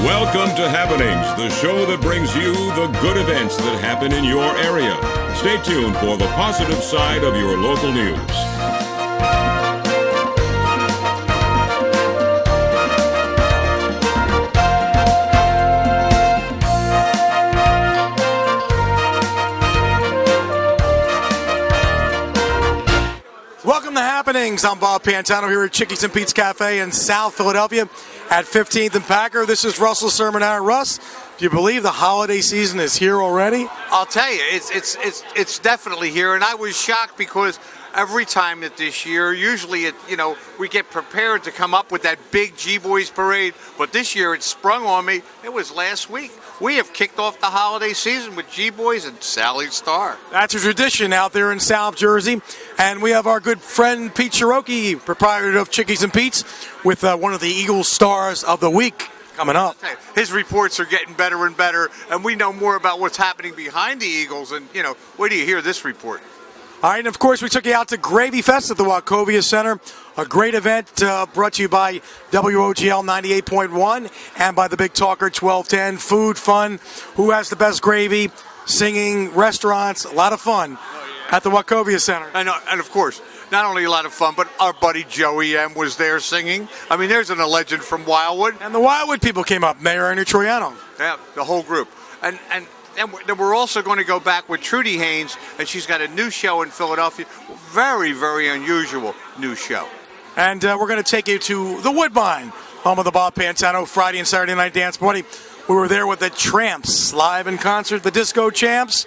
Welcome to Happenings, the show that brings you the good events that happen in your area. Stay tuned for the positive side of your local news. Welcome to Happenings. I'm Bob Pantano here at Chickie's and Pete's Cafe in South Philadelphia at 15th and Packer. This is Russell Sermon. Russ, do you believe the holiday season is here already? I'll tell you, it's definitely here, and I was shocked because every time that this year, usually we get prepared to come up with that big G-Boys parade, but this year it sprung on me. It was last week. We have kicked off the holiday season with G-Boys and Sally Star. That's a tradition out there in South Jersey, and we have our good friend Pete Ciarrocchi, proprietor of Chickies and Pete's, with one of the Eagles stars of the week coming up. His reports are getting better and better, and we know more about what's happening behind the Eagles, and wait till you hear this report. All right, and of course, we took you out to Gravy Fest at the Wachovia Center, a great event brought to you by WOGL 98.1 and by the Big Talker 1210. Food, fun, who has the best gravy, singing, restaurants, a lot of fun at the Wachovia Center. And of course, not only a lot of fun, but our buddy Joey M. was there singing. I mean, there's a legend from Wildwood. And the Wildwood people came up, Mayor Ernie Troiano. Yeah, the whole group. And then we're also going to go back with Trudy Haynes, and she's got a new show in Philadelphia. Very, very unusual new show. And we're going to take you to the Woodbine, home of the Bob Pantano Friday and Saturday Night Dance Party. We were there with the Tramps, live in concert, the Disco Champs.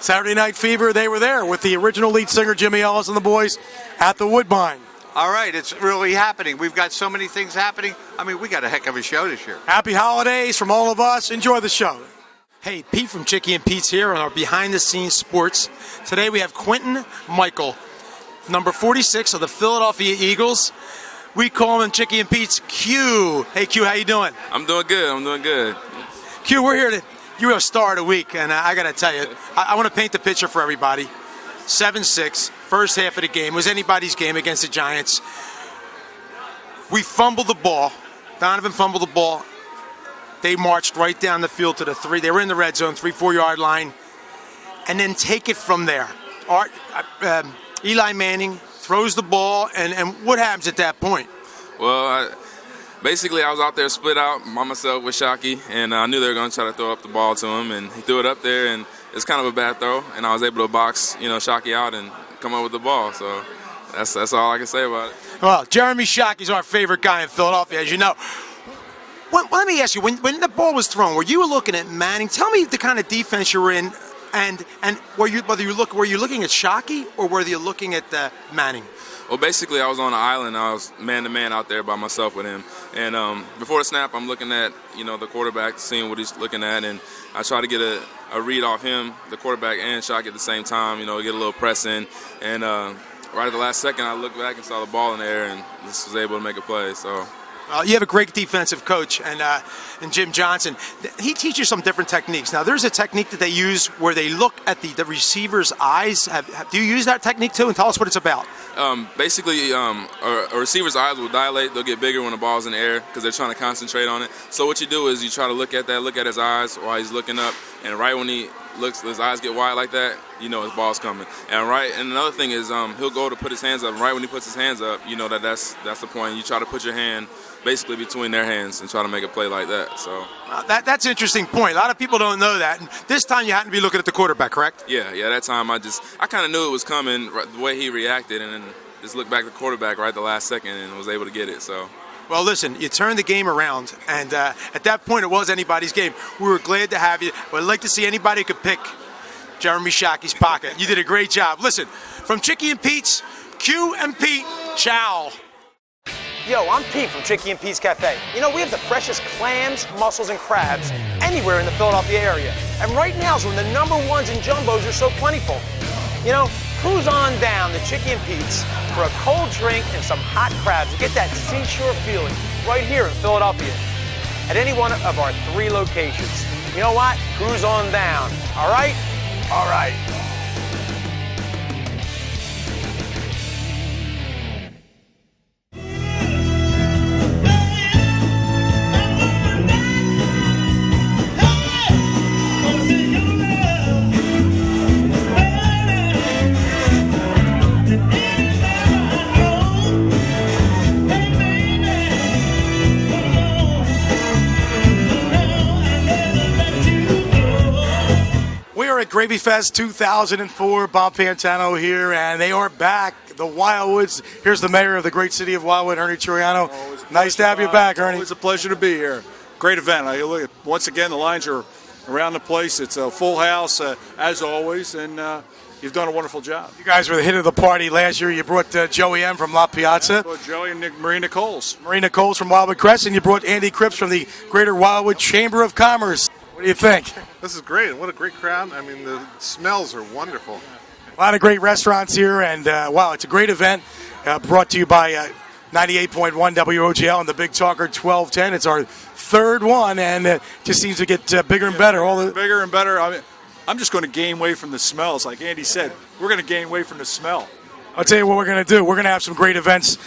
Saturday Night Fever, they were there with the original lead singer Jimmy Ellis and the boys at the Woodbine. All right, it's really happening. We've got so many things happening. I mean, we got a heck of a show this year. Happy holidays from all of us. Enjoy the show. Hey, Pete from Chickie and Pete's here on our behind-the-scenes sports. Today we have Quintin Mikell, number 46 of the Philadelphia Eagles. We call him Chickie and Pete's Q. Hey, Q, how you doing? I'm doing good. Q, we're here to... You're a star of the week, and I got to tell you, I want to paint the picture for everybody. 7-6, first half of the game. It was anybody's game against the Giants. We fumbled the ball. Donovan fumbled the ball. They marched right down the field to the 3. They were in the red zone, 3-4 yard line. And then take it from there. Eli Manning throws the ball, and what happens at that point? Well, basically, I was out there split out by myself with Chickie, and I knew they were going to try to throw up the ball to him, and he threw it up there, and it's kind of a bad throw, and I was able to box, Chickie out and come up with the ball. So that's all I can say about it. Well, Jeremy Shockey's our favorite guy in Philadelphia, as you know. Well, let me ask you, when the ball was thrown, were you looking at Manning? Tell me the kind of defense you were in, and were you looking at Chickie or were you looking at Manning? Well, basically, I was on an island. I was man-to-man out there by myself with him. And before the snap, I'm looking at, the quarterback, seeing what he's looking at. And I try to get a read off him, the quarterback, and Chickie at the same time, get a little press in. And right at the last second, I looked back and saw the ball in the air and just was able to make a play. So. You have a great defensive coach, and Jim Johnson. He teaches some different techniques. Now, there's a technique that they use where they look at the receiver's eyes. Do you use that technique too? And tell us what it's about. Basically, a receiver's eyes will dilate. They'll get bigger when the ball's in the air because they're trying to concentrate on it. So what you do is you try to look at his eyes while he's looking up, and right when he looks, his eyes get wide like that, his ball's coming. And another thing is he'll go to put his hands up. And right when he puts his hands up, that's the point. You try to put your hand basically between their hands and try to make a play like that. So that's an interesting point. A lot of people don't know that. And this time you happen to be looking at the quarterback, correct? Yeah. That time I kind of knew it was coming, the way he reacted, and then just looked back at the quarterback right at the last second and was able to get it. So. Well, listen, you turned the game around, and at that point it was anybody's game. We were glad to have you. I'd like to see anybody who could pick Jeremy Shockey's pocket. You did a great job. Listen, from Chickie and Pete's, Q and Pete, ciao. Yo, I'm Pete from Chickie and Pete's Cafe. We have the freshest clams, mussels, and crabs anywhere in the Philadelphia area. And right now is when the number ones and jumbos are so plentiful. Cruise on down to Chickie and Pete's for a cold drink and some hot crabs and get that seashore feeling right here in Philadelphia at any one of our 3 locations. You know what? Cruise on down. All right? All right. Gravy Fest 2004, Bob Pantano here, and they are back. The Wildwoods. Here's the mayor of the great city of Wildwood, Ernie Ciarrocchiano. Nice to have you back, Ernie. It's a pleasure to be here. Great event. Once again, the lines are around the place. It's a full house, as always, and you've done a wonderful job. You guys were the hit of the party last year. You brought Joey M. from La Piazza. Joey and Marina Coles. Marina Coles from Wildwood Crest, and you brought Andy Cripps from the Greater Wildwood Chamber of Commerce. What do you think? This is great. What a great crowd. I mean, the smells are wonderful. A lot of great restaurants here, and wow, it's a great event brought to you by 98.1 WOGL and the Big Talker 1210. It's our third one, and it just seems to get bigger and better. Bigger and better. I mean, I'm just going to gain weight from the smells. Like Andy said, we're going to gain weight from the smell. I'll tell you what we're going to do. We're going to have some great events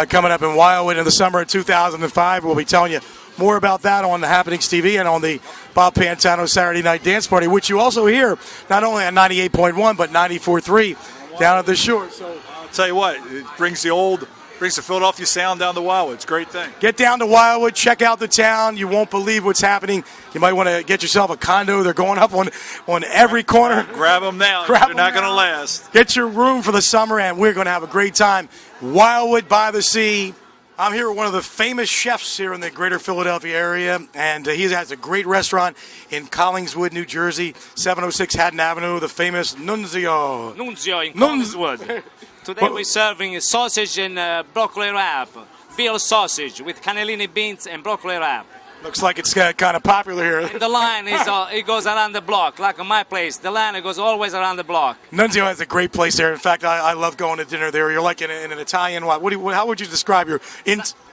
coming up in Wildwood in the summer of 2005. We'll be telling you more about that on the Happenings TV and on the Bob Pantano Saturday Night Dance Party, which you also hear not only on 98.1 but 94.3 down at the shore. So I'll tell you what, it brings the Philadelphia sound down to Wildwood. It's a great thing. Get down to Wildwood, check out the town. You won't believe what's happening. You might want to get yourself a condo. They're going up on every corner. Grab them now. They're not going to last. Get your room for the summer, and we're going to have a great time. Wildwood by the sea. I'm here with one of the famous chefs here in the greater Philadelphia area, and he has a great restaurant in Collingswood, New Jersey, 706 Haddon Avenue, the famous Nunzio. Nunzio in Collingswood. Today we're serving sausage and broccoli wrap, veal sausage with cannellini beans and broccoli wrap. Looks like it's kind of popular here. And the line is it goes around the block, like in my place. The line it goes always around the block. Nunzio has a great place there. In fact, I love going to dinner there. You're like in an Italian. How would you describe your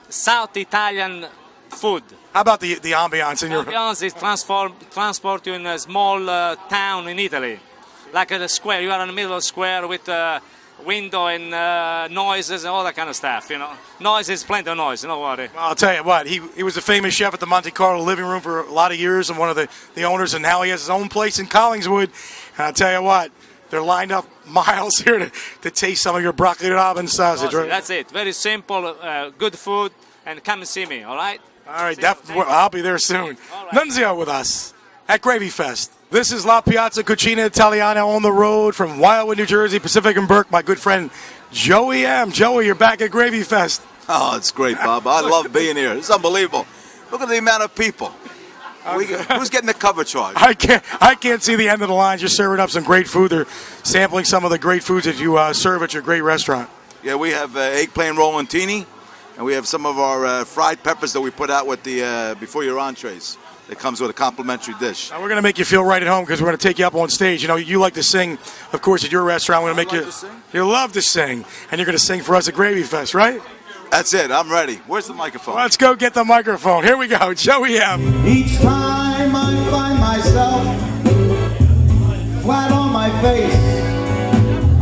South Italian food? How about the ambiance in your? The ambiance is transport you in a small town in Italy, like a square. You are in the middle of a square with window and noises and all that kind of stuff, you know. Noise is plenty of noise, don't worry. Well, I'll tell you what, he was a famous chef at the Monte Carlo Living Room for a lot of years and one of the owners, and now he has his own place in Collingswood. And I'll tell you what, they're lined up miles here to taste some of your broccoli rabe sausage. Right? That's it. Very simple, good food, and come and see me, all right? All right, I'll be there soon. Right. Nunzio with us at Gravy Fest. This is La Piazza Cucina Italiana on the road from Wildwood, New Jersey, Pacific and Burke. My good friend Joey M. Joey, you're back at Gravy Fest. Oh, it's great, Bob. I love being here. It's unbelievable. Look at the amount of people. Who's getting the cover charge? I can't see the end of the lines. You're serving up some great food. They're sampling some of the great foods that you serve at your great restaurant. Yeah, we have eggplant rolantini, and we have some of our fried peppers that we put out with the before your entrees. It comes with a complimentary dish. Now we're going to make you feel right at home because we're going to take you up on stage. You know, you like to sing, of course, at your restaurant. We're going to make you. You love to sing, and you're going to sing for us at Gravy Fest, right? That's it. I'm ready. Where's the microphone? Well, let's go get the microphone. Here we go. Joey M. Each time I find myself flat on my face,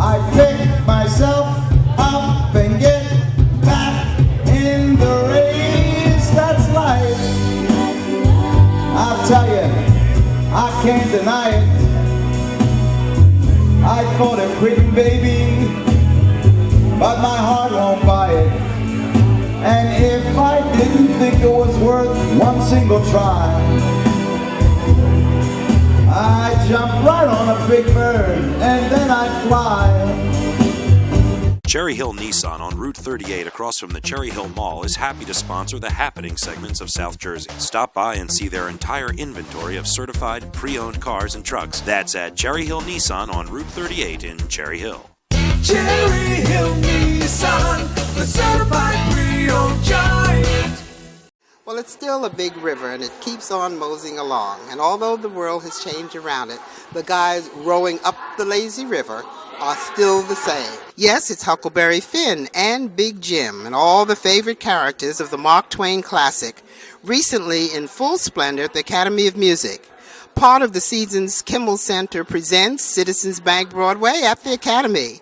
I pick myself up and get back in the race. That's life. I'll tell you, I can't deny it. I fought a quitting baby, but my heart won't buy it. And if I didn't think it was worth one single try, I'd jump right on a big bird and then I'd fly. Cherry Hill Nissan on Route 38 across from the Cherry Hill Mall is happy to sponsor the happening segments of South Jersey. Stop by and see their entire inventory of certified pre-owned cars and trucks. That's at Cherry Hill Nissan on Route 38 in Cherry Hill. Cherry Hill Nissan, the certified pre-owned giant. Well, it's still a big river, and it keeps on moseying along. And although the world has changed around it, the guys rowing up the lazy river are still the same. Yes, it's Huckleberry Finn and Big Jim and all the favorite characters of the Mark Twain classic, recently in full splendor at the Academy of Music. Part of the season's Kimmel Center presents Citizens Bank Broadway at the Academy.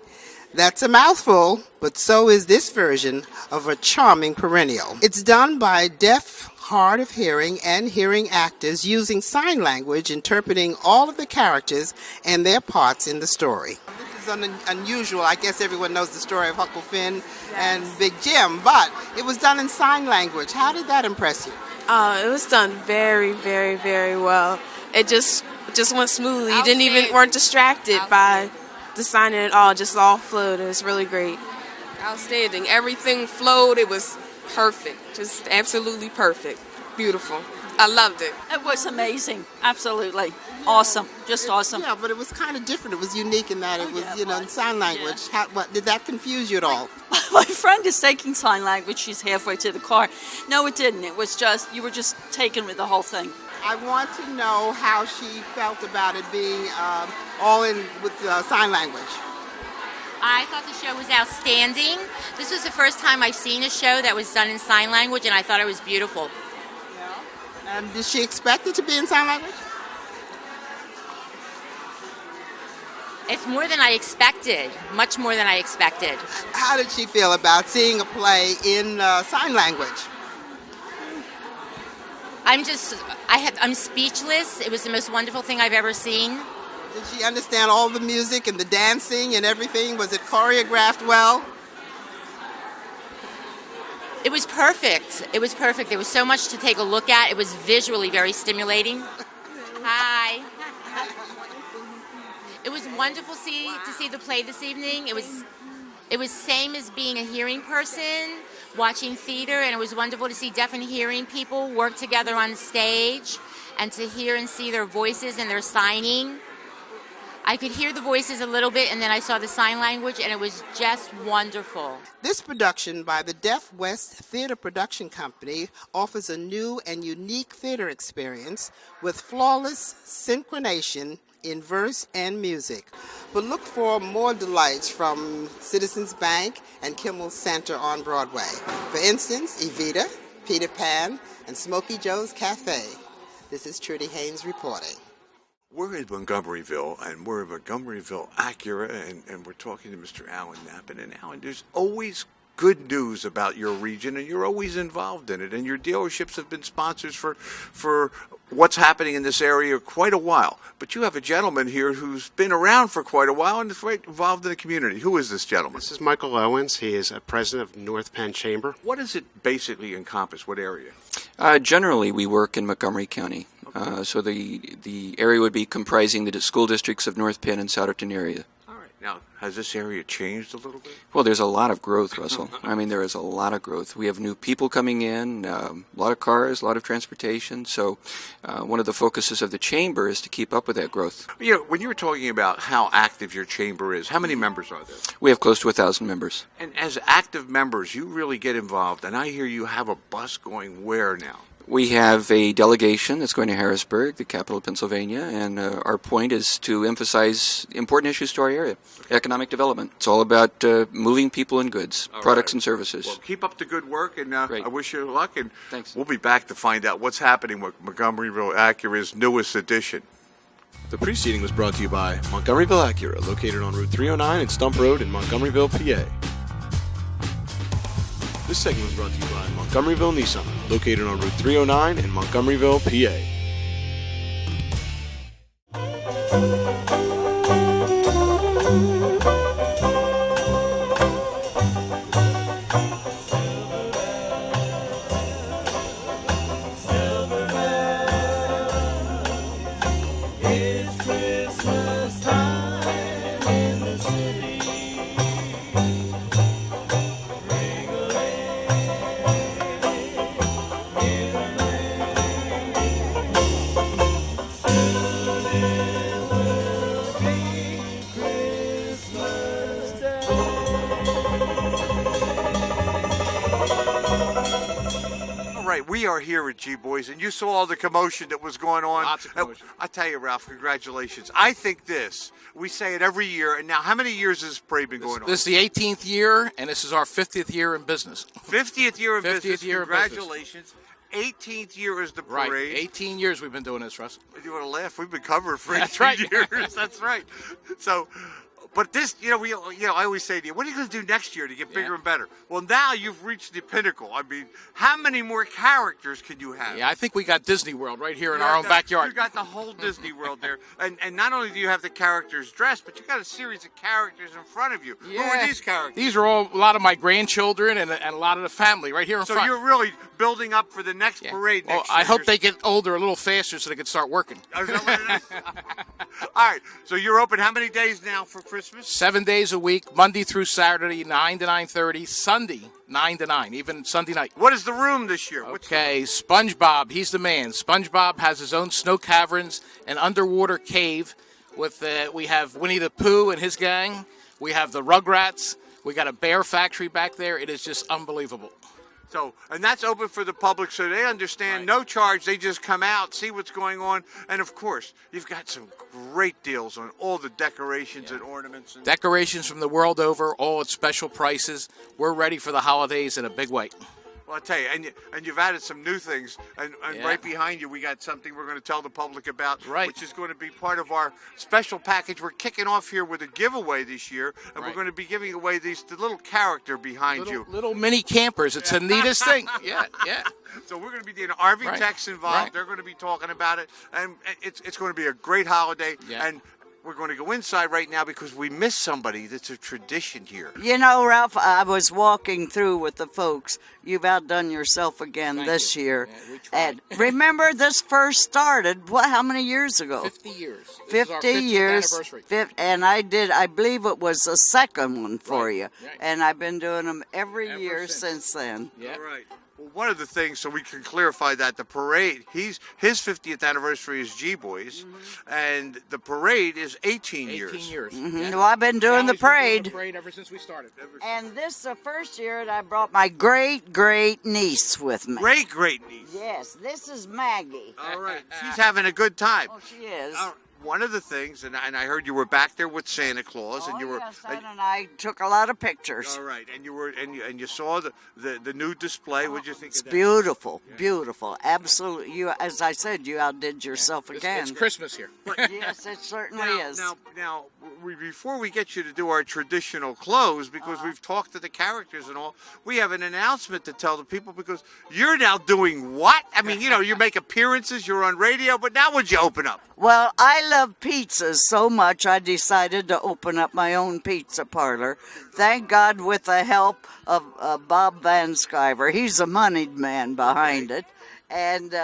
That's a mouthful, but so is this version of a charming perennial. It's done by deaf, hard of hearing, and hearing actors using sign language, interpreting all of the characters and their parts in the story. This is unusual. I guess everyone knows the story of Huckle Finn and Big Jim, but it was done in sign language. How did that impress you? It was done very, very, very well. it just went smoothly. You weren't distracted by the signing at all. Just all flowed. It was really great. Outstanding. Everything flowed. It was perfect. Just absolutely perfect. Beautiful. I loved it. It was amazing. Absolutely. Awesome. Just awesome. Yeah, but it was kind of different. It was unique in that it was, in sign language. What did that confuse you at all? My friend is taking sign language. She's halfway to the car. No, it didn't. It was just, you were just taken with the whole thing. I want to know how she felt about it being all in with sign language. I thought the show was outstanding. This was the first time I've seen a show that was done in sign language, and I thought it was beautiful. And did she expect it to be in sign language? It's more than I expected, much more than I expected. How did she feel about seeing a play in sign language? I'm speechless. It was the most wonderful thing I've ever seen. Did she understand all the music and the dancing and everything? Was it choreographed well? It was perfect. It was perfect. There was so much to take a look at. It was visually very stimulating. Hi. It was wonderful to see the play this evening. It was same as being a hearing person, watching theater, and it was wonderful to see deaf and hearing people work together on stage and to hear and see their voices and their signing. I could hear the voices a little bit, and then I saw the sign language, and it was just wonderful. This production by the Deaf West Theater Production Company offers a new and unique theater experience with flawless synchronization in verse and music. But look for more delights from Citizens Bank and Kimmel Center on Broadway. For instance, Evita, Peter Pan, and Smokey Joe's Cafe. This is Trudy Haynes reporting. We're in Montgomeryville, and we're in Montgomeryville Acura, and we're talking to Mr. Alan Knappen. And Alan, there's always good news about your region, and you're always involved in it. And your dealerships have been sponsors for what's happening in this area quite a while. But you have a gentleman here who's been around for quite a while and is right involved in the community. Who is this gentleman? This is Michael Owens. He is president of North Penn Chamber. What does it basically encompass? What area? Generally, we work in Montgomery County. So the area would be comprising the school districts of North Penn and Souderton area. All right. Now, has this area changed a little bit? Well, there's a lot of growth, Russell. I mean, there is a lot of growth. We have new people coming in, a lot of cars, a lot of transportation. So one of the focuses of the chamber is to keep up with that growth. You know, when you were talking about how active your chamber is, how many members are there? We have close to 1,000 members. And as active members, you really get involved. And I hear you have a bus going where now? We have a delegation that's going to Harrisburg, the capital of Pennsylvania, and our point is to emphasize important issues to our area. Economic development. It's all about moving people and goods, products and services. Well, keep up the good work, and I wish you luck, and thanks. We'll be back to find out what's happening with Montgomeryville Acura's newest edition. The preceding was brought to you by Montgomeryville Acura, located on Route 309 and Stump Road in Montgomeryville, PA. This segment was brought to you by Montgomeryville Nissan, located on Route 309 in Montgomeryville, PA. We are here at G-Boys, and you saw all the commotion that was going on. Lots of commotion. I tell you, Ralph, congratulations. I think we say it every year, and now how many years has this parade been going on? This is the 18th year, and this is our 50th year in business. 50th year in 50th business. Year Congratulations. 18th year is the parade. Right. 18 years we've been doing this, Russ. You want to laugh? We've been covering for 18 That's right. years. That's right. So, But this, I always say to you, what are you going to do next year to get bigger and better? Well, now you've reached the pinnacle. I mean, how many more characters can you have? Yeah, I think we got Disney World right here in our own backyard. You got the whole Disney World there, and not only do you have the characters dressed, but you got a series of characters in front of you. Yeah. Who are these characters? These are a lot of my grandchildren and a lot of the family right here in front. So you're really building up for the next parade next year. I hope they get older a little faster so they can start working. Is that what it is? All right, so you're open how many days now for Christmas? 7 days a week, Monday through Saturday, 9 to 9:30, Sunday, 9 to 9, even Sunday night. What is the room this year? Okay, SpongeBob, he's the man. SpongeBob has his own snow caverns, an underwater cave. We have Winnie the Pooh and his gang. We have the Rugrats. We got a bear factory back there. It is just unbelievable. So, and that's open for the public so they understand, no charge. They just come out, see what's going on. And, of course, you've got some great deals on all the decorations and ornaments. Decorations from the world over, all at special prices. We're ready for the holidays in a big way. Well, I'll tell you, and you've added some new things, and right behind you we got something we're going to tell the public about, which is going to be part of our special package. We're kicking off here with a giveaway this year, and we're going to be giving away the little character behind you. Little mini campers. It's the neatest thing. Yeah. So we're going to be doing RV Tech's involved. They're going to be talking about it, and it's going to be a great holiday. Yeah. And we're going to go inside right now because we missed somebody that's a tradition here. You know, Ralph, I was walking through with the folks. You've outdone yourself again this year. Yeah, and remember, this first started, how many years ago? 50 years. 50 years. Anniversary. And I believe it was the second one for you. Right. And I've been doing them every year since then. Yeah. All right. Well, one of the things, so we can clarify that the parade, his 50th anniversary is G-Boys, and the parade is 18 years. 18 years. Mm-hmm. Well, I've been doing the parade. Been doing the parade ever since we started. And this is the first year that I brought my great niece with me. Great niece. Yes, this is Maggie. All right. She's having a good time. Oh, she is. One of the things, and I heard you were back there with Santa Claus, and you were. Yes, Son and I took a lot of pictures. All right, and you were, and you saw the new display. What'd you think? It's of that? beautiful, beautiful, absolutely. You, as I said, you outdid yourself again. It's Christmas here. Yes, it certainly is. Now, before we get you to do our traditional clothes, because we've talked to the characters and all, we have an announcement to tell the people because you're now doing what? I mean, you make appearances, you're on radio, but now would you open up? Well, I love pizzas so much, I decided to open up my own pizza parlor. Thank God with the help of Bob Van Sciver. He's a moneyed man behind it. And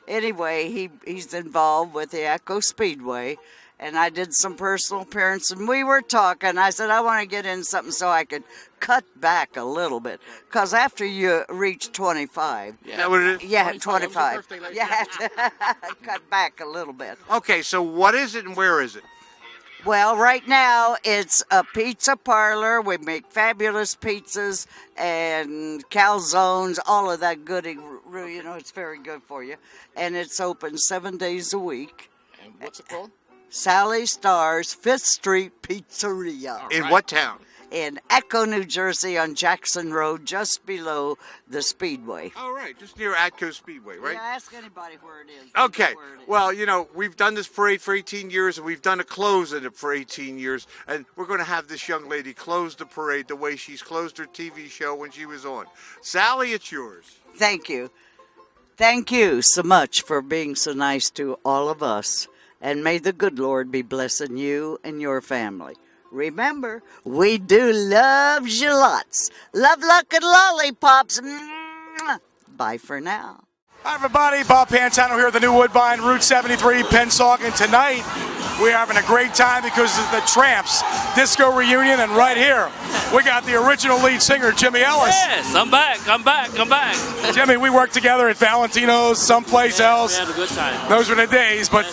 anyway, he's involved with the Echo Speedway. And I did some personal appearance, and we were talking. I said, I want to get in something so I could cut back a little bit. Because after you reach 25. Is that what it is? Yeah, 25. You have to cut back a little bit. Okay, so what is it and where is it? Well, right now it's a pizza parlor. We make fabulous pizzas and calzones, all of that goodie. It's very good for you. And it's open 7 days a week. And what's it called? Sally Star's 5th Street Pizzeria. In what town? In Echo, New Jersey on Jackson Road, just below the Speedway. All right, just near Echo Speedway, right? Yeah, ask anybody where it is. Okay, well, we've done this parade for 18 years, and we've done a close in it for 18 years, and we're going to have this young lady close the parade the way she's closed her TV show when she was on. Sally, it's yours. Thank you. Thank you so much for being so nice to all of us. And may the good Lord be blessing you and your family. Remember, we do love you lots. Love, luck, and lollipops. Mwah. Bye for now. Hi, everybody. Bob Pantano here at the New Woodbine, Route 73, Pensauken. Tonight, we're having a great time because of the Tramps disco reunion. And right here, we got the original lead singer, Jimmy Ellis. Yes, I'm back. Jimmy, we worked together at Valentino's, someplace else. We had a good time. Those were the days, but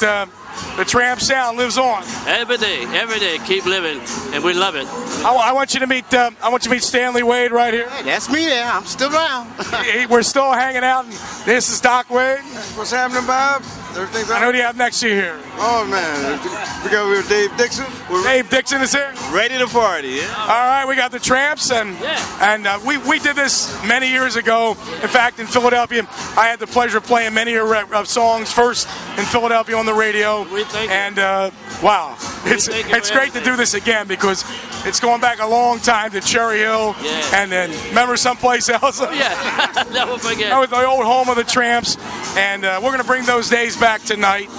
the Tramp sound lives on. Every day, keep living, and we love it. I want you to meet Stanley Wade right here. Hey, that's me there. I'm still around. We're still hanging out. And this is Doc Wade. What's happening, Bob? Everything's right. Who do you have next to you here? Oh, man. We got with Dave Dixon. Dave Dixon is here. Ready to party, yeah. All right, we got the Tramps, and we did this many years ago. In fact, in Philadelphia, I had the pleasure of playing many of songs first in Philadelphia on the radio. We thank you. And wow, It's great to do this again because it's going back a long time to Cherry Hill, and then remember someplace else. Yeah, never forget. That was the old home of the Tramps, and we're going to bring those days back tonight.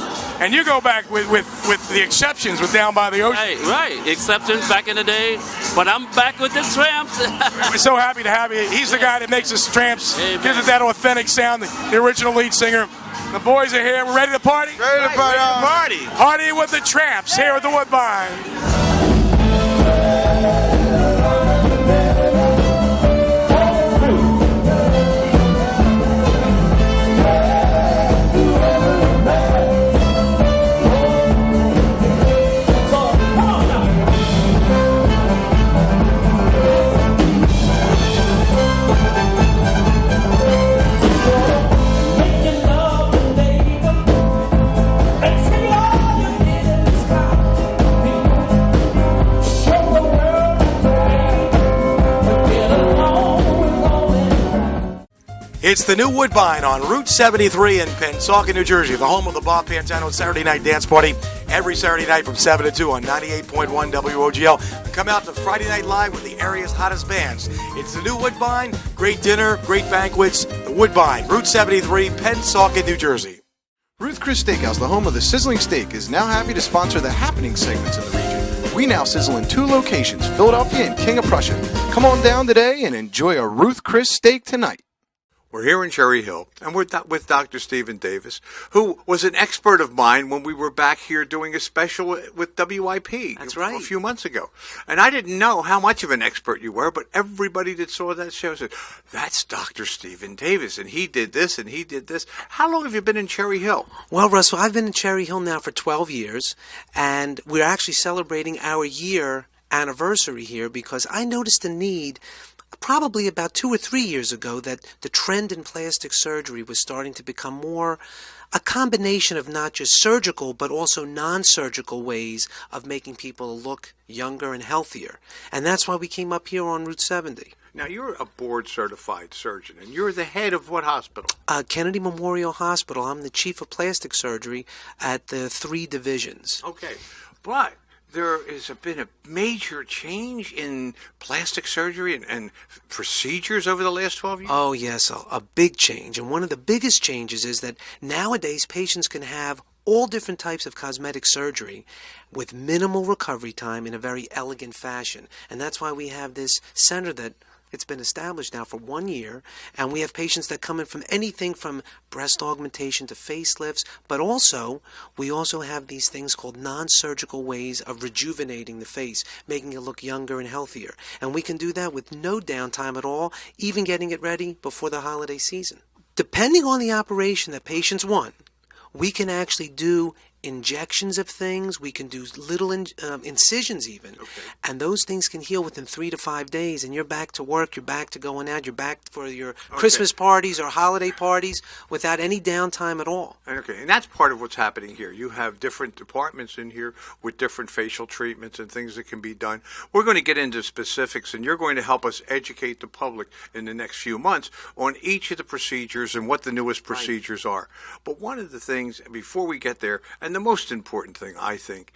And you go back with the exceptions with Down by the Ocean. Right. Exceptions back in the day, but I'm back with the Tramps. We're so happy to have you. He's the guy that makes us Tramps, gives us that authentic sound, the original lead singer. The boys are here. We're ready to party? Ready to party. Party with the Tramps here at the Woodbine. It's the new Woodbine on Route 73 in Pensacola, New Jersey, the home of the Bob Pantano Saturday Night Dance Party every Saturday night from 7 to 2 on 98.1 WOGL. And come out to Friday Night Live with the area's hottest bands. It's the new Woodbine, great dinner, great banquets. The Woodbine, Route 73, Pensacola, New Jersey. Ruth Chris Steakhouse, the home of the sizzling steak, is now happy to sponsor the happening segments in the region. We now sizzle in 2 locations, Philadelphia and King of Prussia. Come on down today and enjoy a Ruth Chris steak tonight. We're here in Cherry Hill, and we're with Dr. Stephen Davis, who was an expert of mine when we were back here doing a special with WIP. That's right. A few months ago. And I didn't know how much of an expert you were, but everybody that saw that show said, that's Dr. Stephen Davis, and he did this, and he did this. How long have you been in Cherry Hill? Well, Russell, I've been in Cherry Hill now for 12 years, and we're actually celebrating our year anniversary here because I noticed the need probably about 2 or 3 years ago that the trend in plastic surgery was starting to become more a combination of not just surgical but also non-surgical ways of making people look younger and healthier. And that's why we came up here on Route 70. Now, you're a board-certified surgeon, and you're the head of what hospital? Kennedy Memorial Hospital. I'm the chief of plastic surgery at the 3 divisions. Okay, but there has been a major change in plastic surgery and procedures over the last 12 years? Oh, yes, a big change. And one of the biggest changes is that nowadays patients can have all different types of cosmetic surgery with minimal recovery time in a very elegant fashion. And that's why we have this center that it's been established now for 1 year, and we have patients that come in from anything from breast augmentation to facelifts, but we also have these things called non-surgical ways of rejuvenating the face, making it look younger and healthier. And we can do that with no downtime at all, even getting it ready before the holiday season. Depending on the operation that patients want, we can actually do injections of things. We can do little incisions even. Okay. And those things can heal within 3 to 5 days, and you're back to work, you're back to going out, you're back for your Christmas parties or holiday parties without any downtime at all. Okay, and that's part of what's happening here. You have different departments in here with different facial treatments and things that can be done. We're going to get into specifics, and you're going to help us educate the public in the next few months on each of the procedures and what the newest procedures are. But one of the things, before we get there, and the most important thing, I think,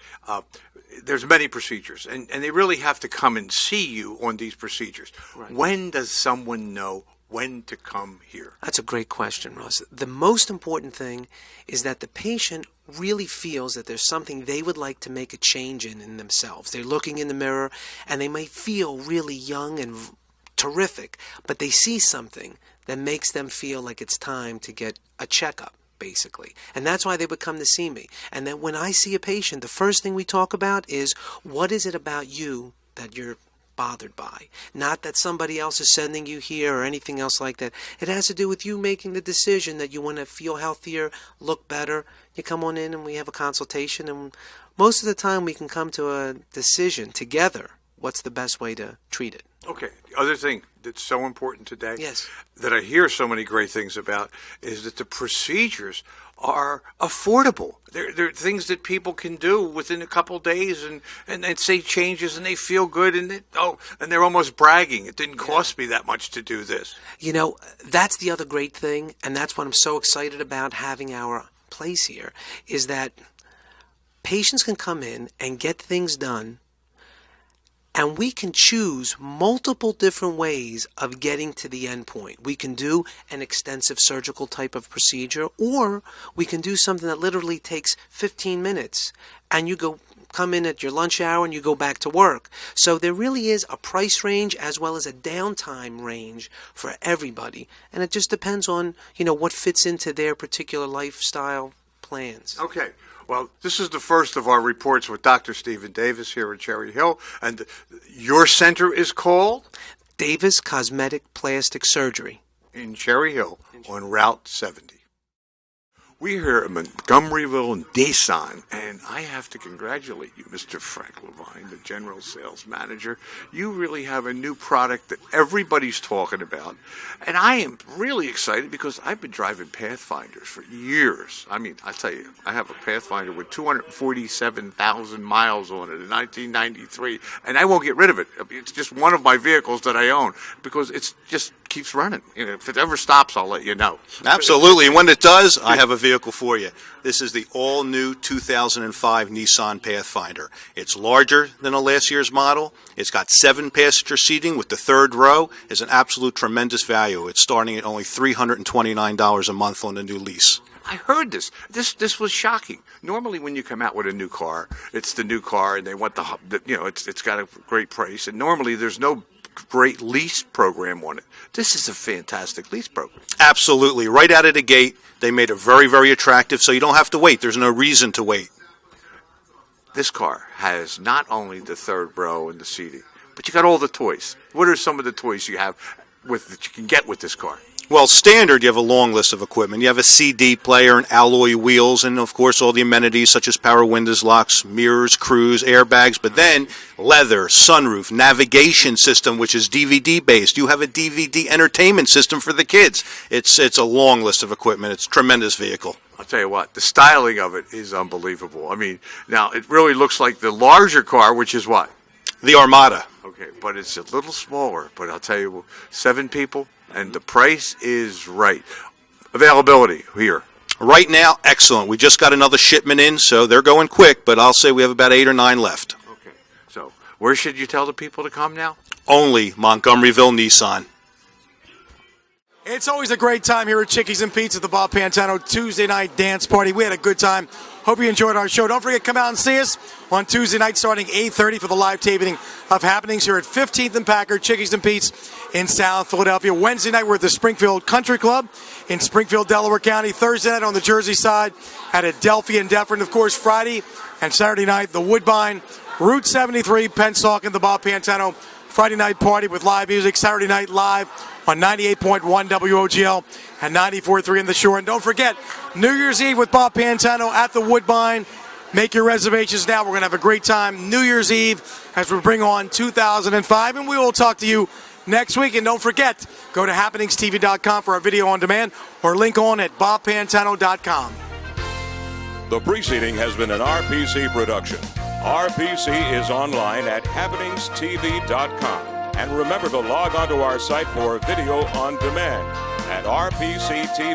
there's many procedures, and they really have to come and see you on these procedures. Right. When does someone know when to come here? That's a great question, Russ. The most important thing is that the patient really feels that there's something they would like to make a change in themselves. They're looking in the mirror, and they may feel really young and terrific, but they see something that makes them feel like it's time to get a checkup, basically. And that's why they would come to see me. And then when I see a patient, the first thing we talk about is, what is it about you that you're bothered by? Not that somebody else is sending you here or anything else like that. It has to do with you making the decision that you want to feel healthier, look better. You come on in and we have a consultation, and most of the time we can come to a decision together. What's the best way to treat it? Okay. The other thing that's so important today, yes, that I hear so many great things about, is that the procedures are affordable. They're things that people can do within a couple days and say changes, and they feel good, and they're almost bragging. It didn't cost me that much to do this. You know, that's the other great thing, and that's what I'm so excited about having our place here, is that patients can come in and get things done, and we can choose multiple different ways of getting to the end point. We can do an extensive surgical type of procedure, or we can do something that literally takes 15 minutes, and you come in at your lunch hour and you go back to work. So there really is a price range as well as a downtime range for everybody, and it just depends on, what fits into their particular lifestyle plans. Okay. Well, this is the first of our reports with Dr. Stephen Davis here at Cherry Hill, and your center is called? Davis Cosmetic Plastic Surgery. In Cherry Hill on Route 70. We're here at Montgomeryville and Nissan, and I have to congratulate you, Mr. Frank Levine, the general sales manager. You really have a new product that everybody's talking about, and I am really excited because I've been driving Pathfinders for years. I mean, I tell you, I have a Pathfinder with 247,000 miles on it in 1993, and I won't get rid of it. I mean, it's just one of my vehicles that I own because it's just keeps running. If it ever stops, I'll let you know. Absolutely, and when it does, I have a vehicle for you. This is the all-new 2005 Nissan Pathfinder. It's larger than the last year's model. It's got 7-passenger seating with the third row. It's an absolute tremendous value. It's starting at only $329 a month on the new lease. I heard this. This was shocking. Normally, when you come out with a new car, it's the new car, and they want it's got a great price. And normally, there's no great lease program on it. This is a fantastic lease program. Absolutely. Right out of the gate, they made it very, very attractive, so you don't have to wait. There's no reason to wait. This car has not only the third row and the seating, but you got all the toys. What are some of the toys you have that you can get with this car? Well, standard, you have a long list of equipment. You have a CD player and alloy wheels, and of course all the amenities such as power windows, locks, mirrors, cruise, airbags, but then leather, sunroof, navigation system, which is DVD based. You have a DVD entertainment system for the kids. It's a long list of equipment. It's a tremendous vehicle. I'll tell you what, the styling of it is unbelievable. I mean, now it really looks like the larger car, which is what? The Armada. Okay, but it's a little smaller, but I'll tell you, 7 people, and the price is right. Availability here. Right now, excellent. We just got another shipment in, so they're going quick, but I'll say we have about 8 or 9 left. Okay, so where should you tell the people to come now? Only Montgomeryville Nissan. It's always a great time here at Chickies and Pete's at the Bob Pantano Tuesday night dance party. We had a good time. Hope you enjoyed our show. Don't forget, come out and see us on Tuesday night starting 8:30 for the live taping of happenings here at 15th and Packard, Chickies and Pete's in South Philadelphia. Wednesday night, we're at the Springfield Country Club in Springfield, Delaware County. Thursday night on the Jersey side at Adelphia and Deptford. Of course, Friday and Saturday night, the Woodbine, Route 73, Pennsauken, the Bob Pantano Friday night party with live music. Saturday night live on 98.1 WOGL and 94.3 in the Shore. And don't forget, New Year's Eve with Bob Pantano at the Woodbine. Make your reservations now. We're going to have a great time New Year's Eve as we bring on 2005. And we will talk to you next week. And don't forget, go to happeningstv.com for our video on demand or link on at bobpantano.com. The preceding has been an RPC production. RPC is online at happeningstv.com. And remember to log onto our site for video on demand at rpctv.us.